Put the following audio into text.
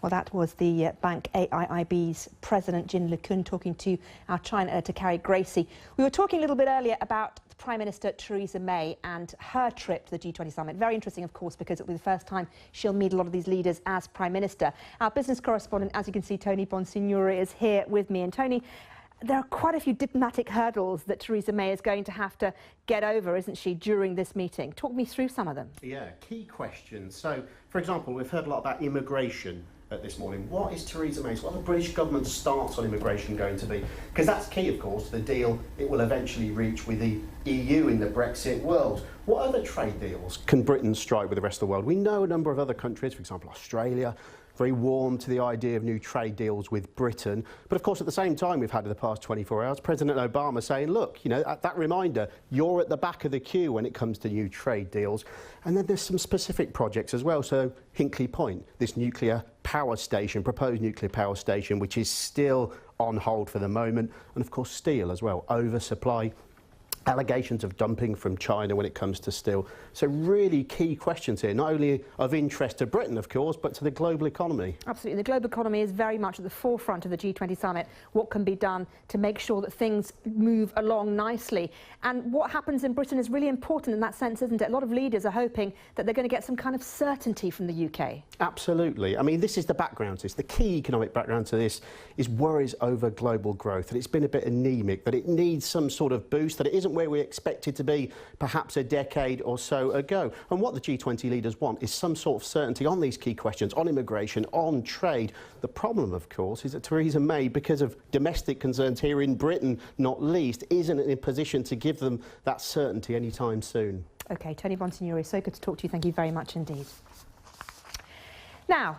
Well, that was the bank AIIB's President Jin LeCun talking to our China editor Carrie Gracie. We were talking a little bit earlier about Prime Minister Theresa May and her trip to the G20 summit. Very interesting, of course, because it will be the first time she'll meet a lot of these leaders as Prime Minister. Our business correspondent, as you can see, Tony Bonsignore, is here with me. And Tony, there are quite a few diplomatic hurdles that Theresa May is going to have to get over, isn't she, during this meeting? Talk me through some of them. Yeah, key questions. So, for example, we've heard a lot about immigration this morning. What is Theresa May's, what are the British government's stance on immigration going to be? Because that's key, of course, the deal it will eventually reach with the EU in the Brexit world. What other trade deals can Britain strike with the rest of the world? We know a number of other countries, for example Australia, very warm to the idea of new trade deals with Britain. But of course, at the same time, we've had in the past 24 hours, President Obama saying, look, you know, that reminder, you're at the back of the queue when it comes to new trade deals. And then there's some specific projects as well. So Hinkley Point, this nuclear power station, proposed nuclear power station, which is still on hold for the moment. And of course, steel as well, oversupply, allegations of dumping from China when it comes to steel. So really key questions here, not only of interest to Britain, of course, but to the global economy. Absolutely. The global economy is very much at the forefront of the G20 summit. What can be done to make sure that things move along nicely? And what happens in Britain is really important in that sense, isn't it? A lot of leaders are hoping that they're going to get some kind of certainty from the UK. Absolutely. I mean, this is the background to this. The key economic background to this is worries over global growth, that it's been a bit anemic, that it needs some sort of boost, that it isn't where we expect it to be perhaps a decade or so ago. And what the G20 leaders want is some sort of certainty on these key questions, on immigration, on trade. The problem, of course, is that Theresa May, because of domestic concerns here in Britain, not least, isn't in a position to give them that certainty anytime soon. OK, Tony Bonsignore, so good to talk to you. Thank you very much indeed. Now,